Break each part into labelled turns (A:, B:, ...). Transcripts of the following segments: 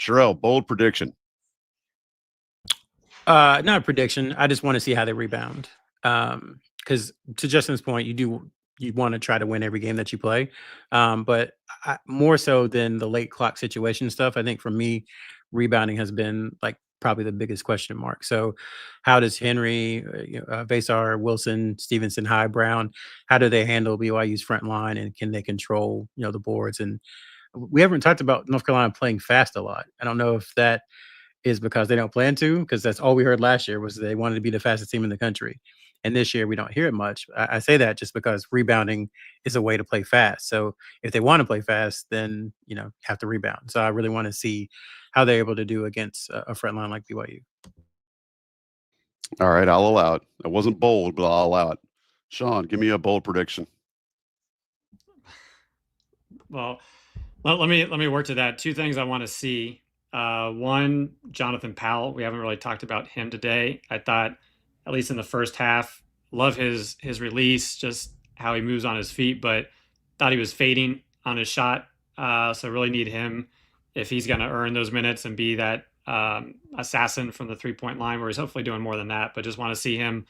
A: Sherrell, bold prediction.
B: Not a prediction. I just want to see how they rebound. Because to Justin's point, you want to try to win every game that you play. But more so than the late clock situation stuff, I think for me, rebounding has been like probably the biggest question mark. So how does Henry, Vasar, Wilson, Stevenson, High, Brown, how do they handle BYU's front line, and can they control, the boards? And we haven't talked about North Carolina playing fast a lot. I don't know if that is because they don't plan to, because that's all we heard last year was they wanted to be the fastest team in the country. And this year we don't hear it much. I say that just because rebounding is a way to play fast. So if they want to play fast, then, have to rebound. So I really want to see how they're able to do against a front line like BYU.
A: All right, I'll allow it. It wasn't bold, but I'll allow it. Sean, give me a bold prediction.
C: Well, let me work to that. Two things I want to see. One, Jonathan Powell. We haven't really talked about him today. I thought, at least in the first half, love his release, just how he moves on his feet, but thought he was fading on his shot. So really need him if he's going to earn those minutes and be that assassin from the 3-point line, where he's hopefully doing more than that. But just want to see him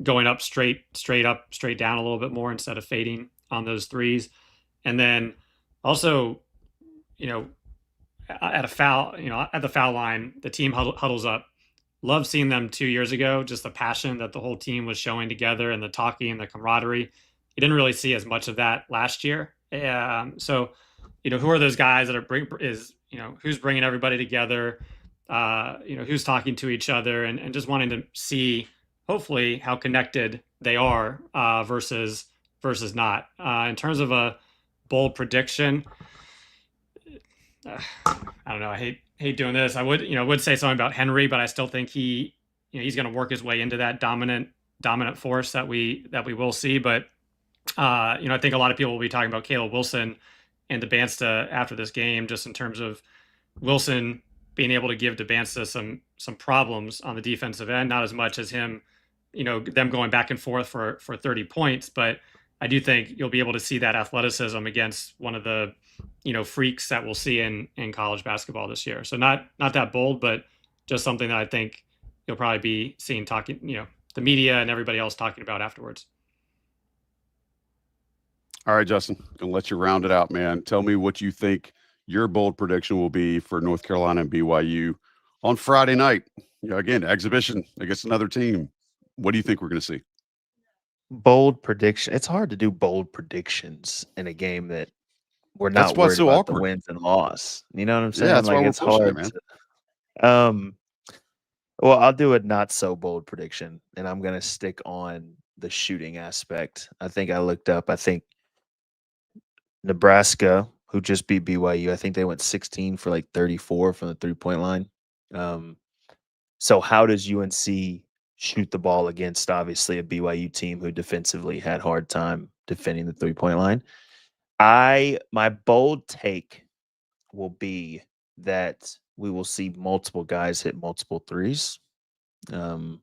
C: going up straight up, straight down a little bit more instead of fading on those threes. And then also, at a foul, at the foul line, the team huddles up. Love seeing them 2 years ago, just the passion that the whole team was showing together and the talking and the camaraderie. You didn't really see as much of that last year. So, who are those guys that who's bringing everybody together, who's talking to each other, and just wanting to see, hopefully, how connected they are versus not. In terms of a bold prediction, I don't know. I hate doing this. I would say something about Henry, but I still think he's going to work his way into that dominant force that we will see. But I think a lot of people will be talking about Caleb Wilson and DeBansta after this game, just in terms of Wilson being able to give DeBansta some problems on the defensive end, not as much as him, them going back and forth for 30 points. But I do think you'll be able to see that athleticism against one of the freaks that we'll see in college basketball this year. So not that bold, but just something that I think you'll probably be seeing the media and everybody else talking about afterwards.
A: All right, Justin, gonna let you round it out, man. Tell me what you think your bold prediction will be for North Carolina and BYU on Friday night. Again, exhibition against another team. What do you think we're going to see?
D: Bold prediction. It's hard to do bold predictions in a game that we're not worried
A: so
D: about
A: awkward.
D: the wins and loss. You know what I'm saying?
A: Yeah, that's why
D: it's
A: we're pushing
D: hard.
A: It, man.
D: Well, I'll do a not so bold prediction, and I'm going to stick on the shooting aspect. I think I looked up. I think Nebraska, who just beat BYU, I think they went 16 for like 34 from the 3-point line. So how does UNC shoot the ball against, obviously, a BYU team who defensively had hard time defending the 3-point line? My bold take will be that we will see multiple guys hit multiple threes, and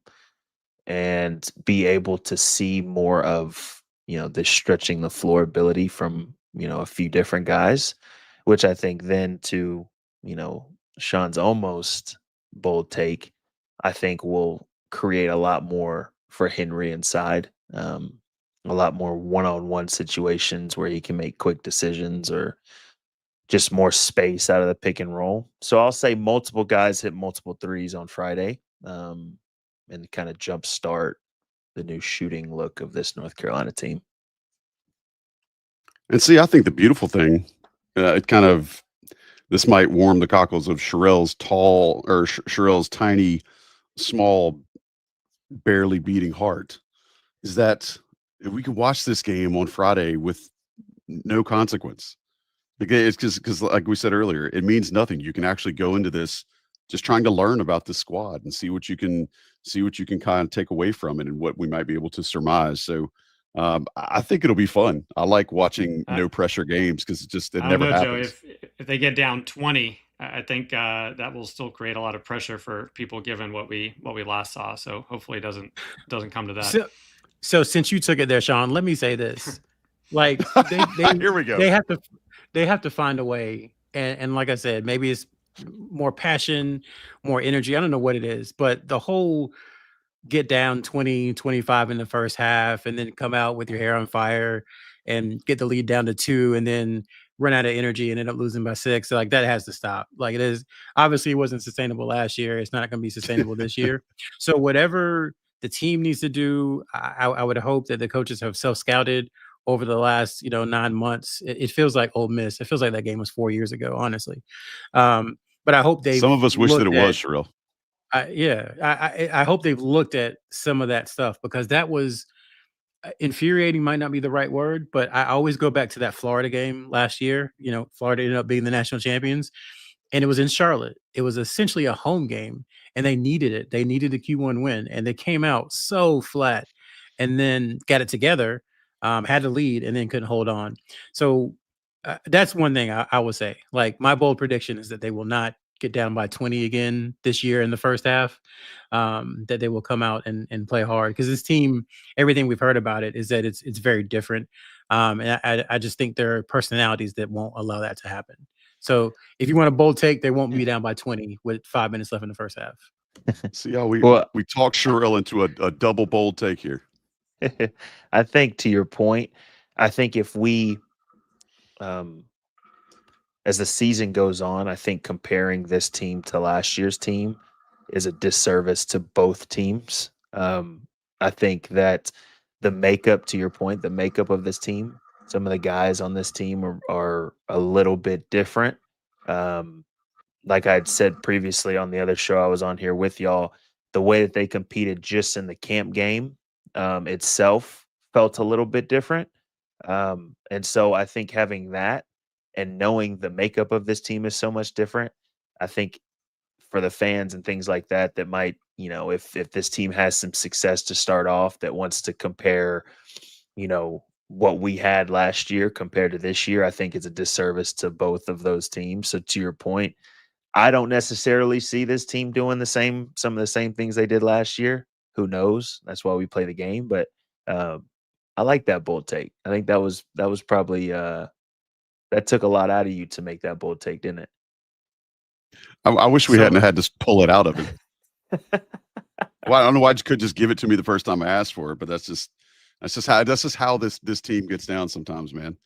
D: be able to see more of, this stretching the floor ability from, a few different guys, which I think then to, Sean's almost bold take, I think will create a lot more for Henry inside, a lot more one-on-one situations where he can make quick decisions or just more space out of the pick and roll. So I'll say multiple guys hit multiple threes on Friday, and kind of jumpstart the new shooting look of this North Carolina team.
A: And see, I think the beautiful thing, this might warm the cockles of Sherrell's tiny, small, barely beating heart, is that if we can watch this game on Friday with no consequence. It's because, like we said earlier, it means nothing. You can actually go into this just trying to learn about the squad and see what you can kind of take away from it and what we might be able to surmise. So I think it'll be fun. I like watching no pressure games because it never happens.
C: Joey, if they get down 20, I think that will still create a lot of pressure for people given what we last saw. So hopefully it doesn't come to that.
B: So since you took it there, Sean, let me say this: like they
A: here we go.
B: They have to find a way, and like I said, maybe it's more passion, more energy. I don't know what it is, but the whole get down 20, 25 in the first half and then come out with your hair on fire and get the lead down to 2 and then run out of energy and end up losing by 6. So like that has to stop. Like it is obviously it wasn't sustainable last year. It's not going to be sustainable this year. So whatever the team needs to do, I would hope that the coaches have self-scouted over the last 9 months. It feels like Ole Miss. It feels like that game was 4 years ago, honestly. But I hope they've
A: Some of us wish that it
B: looked
A: was,
B: at
A: Sherrell.
B: I hope they've looked at some of that stuff because that was infuriating might not be the right word, but I always go back to that Florida game last year. Florida ended up being the national champions, and it was in Charlotte. It was essentially a home game, and they needed it. They needed a Q1 win, and they came out so flat, and then got it together, had the lead, and then couldn't hold on. So that's one thing I would say. Like my bold prediction is that they will not get down by 20 again this year in the first half. That they will come out and play hard because this team, everything we've heard about it is that it's very different. And I just think there are personalities that won't allow that to happen. So if you want a bold take, they won't be down by 20 with 5 minutes left in the first half.
A: See how we talk Sherrell into a double bold take here.
D: I think to your point, I think if we, as the season goes on, I think comparing this team to last year's team is a disservice to both teams. I think that the makeup, to your point, the makeup of this team, some of the guys on this team are a little bit different. Like I'd said previously on the other show I was on here with y'all, the way that they competed just in the camp game itself felt a little bit different. And so I think having that and knowing the makeup of this team is so much different, I think for the fans and things like that, that might, if this team has some success to start off that wants to compare, what we had last year compared to this year, I think it's a disservice to both of those teams. So to your point, I don't necessarily see this team doing some of the same things they did last year. Who knows? That's why we play the game. But I like that bold take. I think that was probably that took a lot out of you to make that bold take, didn't it?
A: I wish we hadn't had to pull it out of him. Well, I don't know why you could just give it to me the first time I asked for it, but that's just how this team gets down sometimes, man.